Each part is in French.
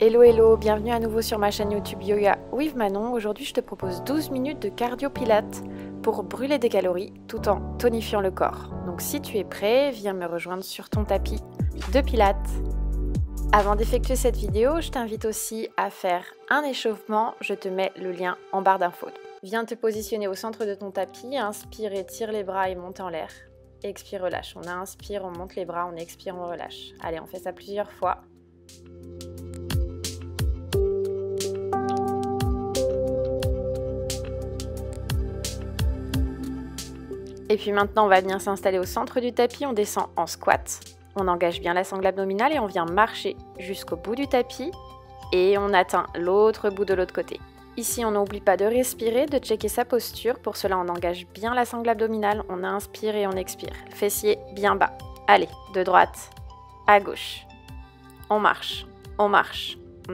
Hello hello, bienvenue à nouveau sur ma chaîne YouTube Yoga with Manon. Aujourd'hui je te propose 12 minutes de cardio pilates pour brûler des calories tout en tonifiant le corps. Donc si tu es prêt, viens me rejoindre sur ton tapis de pilates. Avant d'effectuer cette vidéo, je t'invite aussi à faire un échauffement. Je te mets le lien en barre d'infos. Viens te positionner au centre de ton tapis, inspire et tire les bras et monte en l'air. Expire, relâche. On inspire, on monte les bras, on expire, on relâche. Allez, on fait ça plusieurs fois. Et puis maintenant, on va venir s'installer au centre du tapis, on descend en squat. On engage bien la sangle abdominale et on vient marcher jusqu'au bout du tapis et on atteint l'autre bout de l'autre côté. Ici, on n'oublie pas de respirer, de checker sa posture. Pour cela, on engage bien la sangle abdominale, on inspire et on expire. Fessier bien bas. Allez, de droite à gauche. On marche, on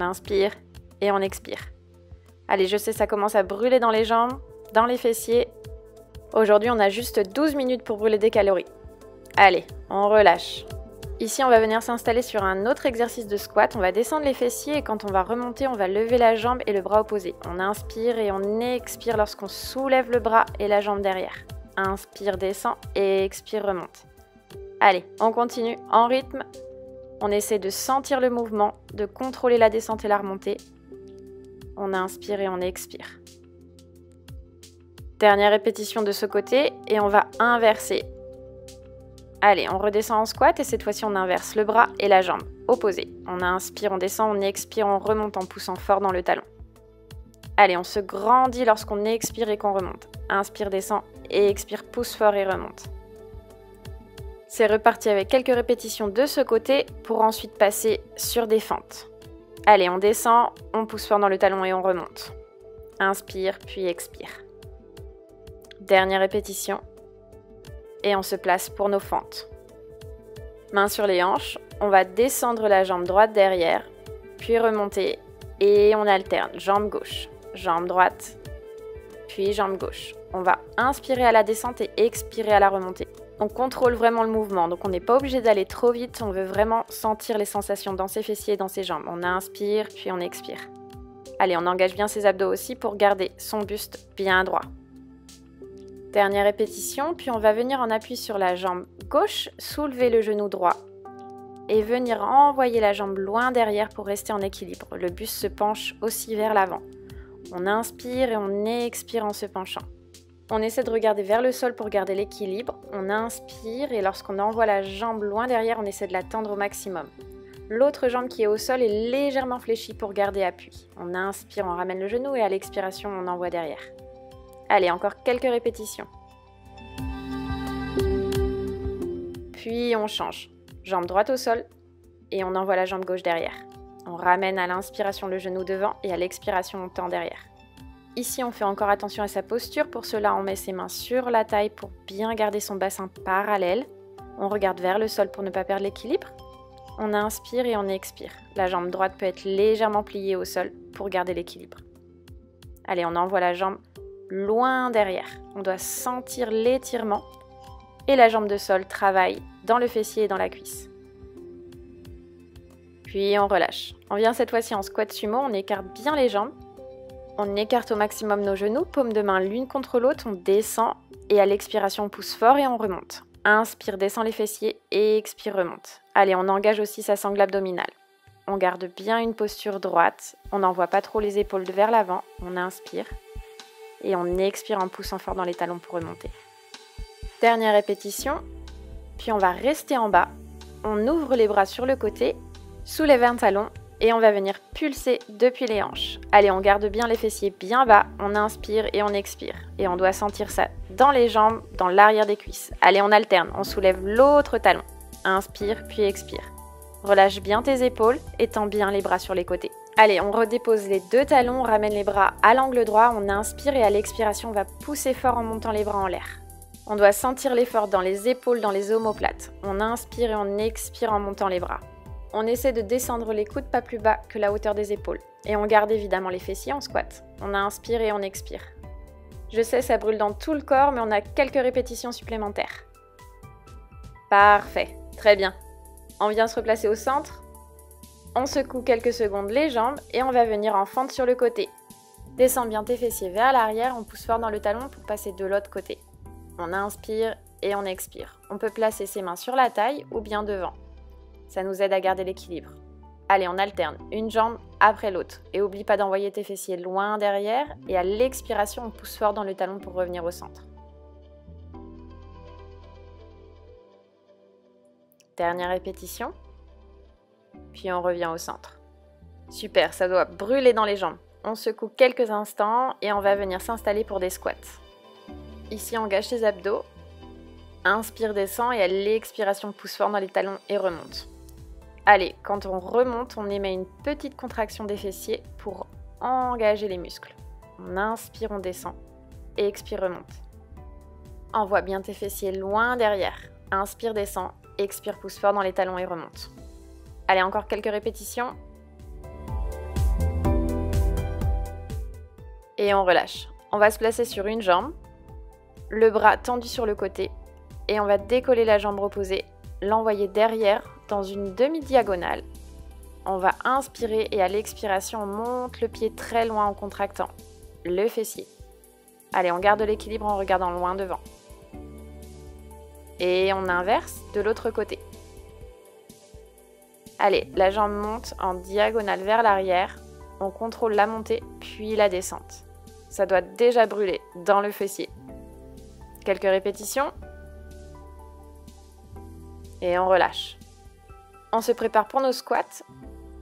inspire et on expire. Allez, je sais, ça commence à brûler dans les jambes, dans les fessiers. Aujourd'hui, on a juste 12 minutes pour brûler des calories. Allez, on relâche. Ici, on va venir s'installer sur un autre exercice de squat. On va descendre les fessiers et quand on va remonter, on va lever la jambe et le bras opposé. On inspire et on expire lorsqu'on soulève le bras et la jambe derrière. Inspire, descend et expire, remonte. Allez, on continue en rythme. On essaie de sentir le mouvement, de contrôler la descente et la remontée. On inspire et on expire. Dernière répétition de ce côté et on va inverser. Allez, on redescend en squat et cette fois-ci on inverse le bras et la jambe opposée. On inspire, on descend, on expire, on remonte en poussant fort dans le talon. Allez, on se grandit lorsqu'on expire et qu'on remonte. Inspire, descend et expire, pousse fort et remonte. C'est reparti avec quelques répétitions de ce côté pour ensuite passer sur des fentes. Allez, on descend, on pousse fort dans le talon et on remonte. Inspire, puis expire. Dernière répétition. Et on se place pour nos fentes. Mains sur les hanches. On va descendre la jambe droite derrière, puis remonter. Et on alterne. Jambe gauche, jambe droite, puis jambe gauche. On va inspirer à la descente et expirer à la remontée. On contrôle vraiment le mouvement, donc on n'est pas obligé d'aller trop vite. On veut vraiment sentir les sensations dans ses fessiers et dans ses jambes. On inspire, puis on expire. Allez, on engage bien ses abdos aussi pour garder son buste bien droit. Dernière répétition, puis on va venir en appui sur la jambe gauche, soulever le genou droit et venir envoyer la jambe loin derrière pour rester en équilibre. Le buste se penche aussi vers l'avant. On inspire et on expire en se penchant. On essaie de regarder vers le sol pour garder l'équilibre. On inspire et lorsqu'on envoie la jambe loin derrière, on essaie de la tendre au maximum. L'autre jambe qui est au sol est légèrement fléchie pour garder appui. On inspire, on ramène le genou et à l'expiration, on envoie derrière. Allez, encore quelques répétitions. Puis on change. Jambe droite au sol et on envoie la jambe gauche derrière. On ramène à l'inspiration le genou devant et à l'expiration on tend derrière. Ici, on fait encore attention à sa posture. Pour cela, on met ses mains sur la taille pour bien garder son bassin parallèle. On regarde vers le sol pour ne pas perdre l'équilibre. On inspire et on expire. La jambe droite peut être légèrement pliée au sol pour garder l'équilibre. Allez, on envoie la jambe loin derrière. On doit sentir l'étirement et la jambe de sol travaille dans le fessier et dans la cuisse. Puis on relâche. On vient cette fois-ci en squat sumo, on écarte bien les jambes. On écarte au maximum nos genoux, paumes de main l'une contre l'autre, on descend et à l'expiration on pousse fort et on remonte. Inspire, descend les fessiers et expire, remonte. Allez, on engage aussi sa sangle abdominale. On garde bien une posture droite, on n'envoie pas trop les épaules vers l'avant, on inspire. Et on expire en poussant fort dans les talons pour remonter. Dernière répétition, puis on va rester en bas. On ouvre les bras sur le côté, soulève un talon et on va venir pulser depuis les hanches. Allez, on garde bien les fessiers bien bas, on inspire et on expire. Et on doit sentir ça dans les jambes, dans l'arrière des cuisses. Allez, on alterne, on soulève l'autre talon. Inspire, puis expire. Relâche bien tes épaules et tends bien les bras sur les côtés. Allez, on redépose les deux talons, on ramène les bras à l'angle droit, on inspire et à l'expiration, on va pousser fort en montant les bras en l'air. On doit sentir l'effort dans les épaules, dans les omoplates. On inspire et on expire en montant les bras. On essaie de descendre les coudes pas plus bas que la hauteur des épaules. Et on garde évidemment les fessiers en squat. On inspire et on expire. Je sais, ça brûle dans tout le corps, mais on a quelques répétitions supplémentaires. Parfait, très bien. On vient se replacer au centre. On secoue quelques secondes les jambes et on va venir en fente sur le côté. Descends bien tes fessiers vers l'arrière, on pousse fort dans le talon pour passer de l'autre côté. On inspire et on expire. On peut placer ses mains sur la taille ou bien devant. Ça nous aide à garder l'équilibre. Allez, on alterne une jambe après l'autre. Et oublie pas d'envoyer tes fessiers loin derrière. Et à l'expiration, on pousse fort dans le talon pour revenir au centre. Dernière répétition. Puis on revient au centre. Super, ça doit brûler dans les jambes. On secoue quelques instants et on va venir s'installer pour des squats. Ici, engage tes abdos. Inspire, descend et à l'expiration, pousse fort dans les talons et remonte. Allez, quand on remonte, on émet une petite contraction des fessiers pour engager les muscles. On inspire, on descend et expire, remonte. Envoie bien tes fessiers loin derrière. Inspire, descend, expire, pousse fort dans les talons et remonte. Allez, encore quelques répétitions. Et on relâche. On va se placer sur une jambe, le bras tendu sur le côté et on va décoller la jambe opposée, l'envoyer derrière dans une demi-diagonale. On va inspirer et à l'expiration, on monte le pied très loin en contractant le fessier. Allez, on garde l'équilibre en regardant loin devant. Et on inverse de l'autre côté. Allez, la jambe monte en diagonale vers l'arrière. On contrôle la montée puis la descente. Ça doit déjà brûler dans le fessier. Quelques répétitions. Et on relâche. On se prépare pour nos squats.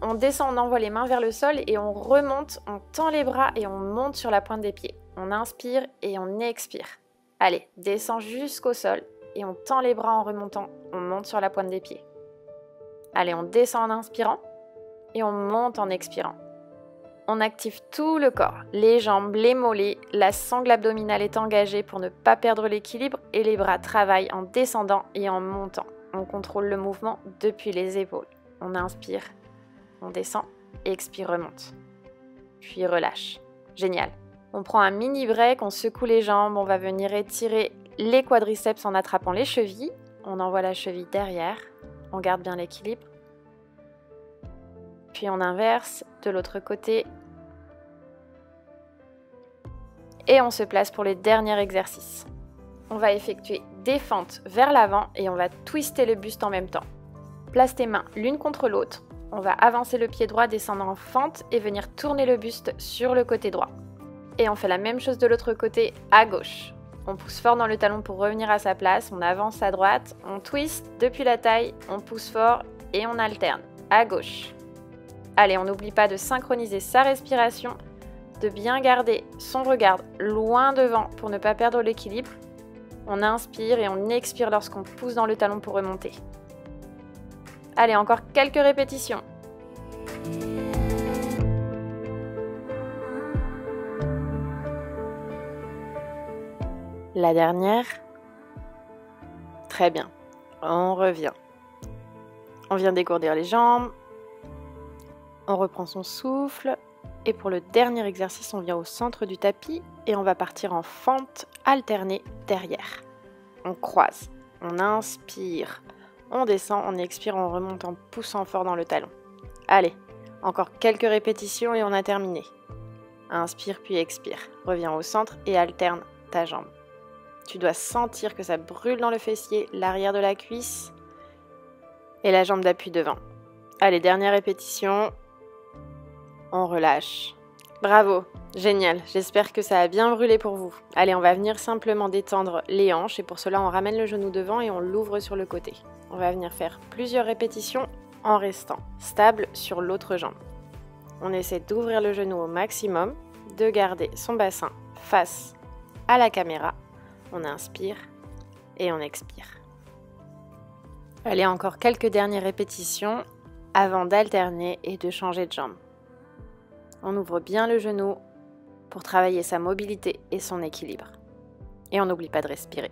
On descend, on envoie les mains vers le sol et on remonte, on tend les bras et on monte sur la pointe des pieds. On inspire et on expire. Allez, descend jusqu'au sol et on tend les bras en remontant. On monte sur la pointe des pieds. Allez, on descend en inspirant et on monte en expirant. On active tout le corps, les jambes, les mollets, la sangle abdominale est engagée pour ne pas perdre l'équilibre et les bras travaillent en descendant et en montant. On contrôle le mouvement depuis les épaules. On inspire, on descend, expire, remonte. Puis relâche. Génial. On prend un mini break, on secoue les jambes, on va venir étirer les quadriceps en attrapant les chevilles. On envoie la cheville derrière, on garde bien l'équilibre. Puis on inverse de l'autre côté. Et on se place pour les derniers exercices. On va effectuer des fentes vers l'avant et on va twister le buste en même temps. Place tes mains l'une contre l'autre. On va avancer le pied droit, descendre en fente et venir tourner le buste sur le côté droit. Et on fait la même chose de l'autre côté à gauche. On pousse fort dans le talon pour revenir à sa place. On avance à droite, on twist depuis la taille, on pousse fort et on alterne à gauche. Allez, on n'oublie pas de synchroniser sa respiration, de bien garder son regard loin devant pour ne pas perdre l'équilibre. On inspire et on expire lorsqu'on pousse dans le talon pour remonter. Allez, encore quelques répétitions. La dernière. Très bien. On revient. On vient dégourdir les jambes. On reprend son souffle. Et pour le dernier exercice, on vient au centre du tapis et on va partir en fente alternée derrière. On croise. On inspire. On descend, on expire, on remonte en poussant fort dans le talon. Allez, encore quelques répétitions et on a terminé. Inspire puis expire. Reviens au centre et alterne ta jambe. Tu dois sentir que ça brûle dans le fessier, l'arrière de la cuisse et la jambe d'appui devant. Allez, dernière répétition. On relâche. Bravo, génial. J'espère que ça a bien brûlé pour vous. Allez, on va venir simplement détendre les hanches et pour cela, on ramène le genou devant et on l'ouvre sur le côté. On va venir faire plusieurs répétitions en restant stable sur l'autre jambe. On essaie d'ouvrir le genou au maximum, de garder son bassin face à la caméra. On inspire et on expire. Allez, encore quelques dernières répétitions avant d'alterner et de changer de jambe. On ouvre bien le genou pour travailler sa mobilité et son équilibre. Et on n'oublie pas de respirer.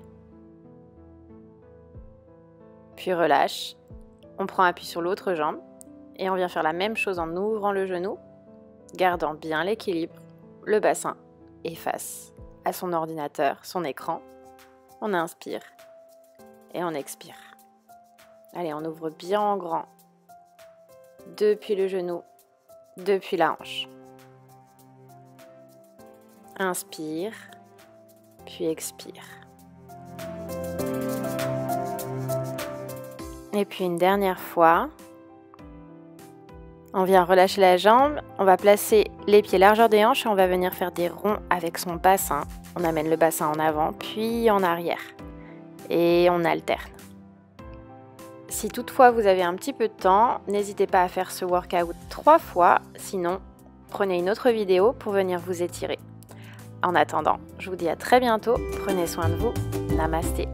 Puis relâche. On prend appui sur l'autre jambe et on vient faire la même chose en ouvrant le genou, gardant bien l'équilibre, le bassin et face à son ordinateur, son écran. On inspire et on expire. Allez, on ouvre bien en grand depuis le genou, depuis la hanche. Inspire, puis expire. Et puis une dernière fois. On vient relâcher la jambe, on va placer les pieds largeur des hanches et on va venir faire des ronds avec son bassin. On amène le bassin en avant, puis en arrière. Et on alterne. Si toutefois vous avez un petit peu de temps, n'hésitez pas à faire ce workout 3 fois, sinon prenez une autre vidéo pour venir vous étirer. En attendant, je vous dis à très bientôt, prenez soin de vous, namasté.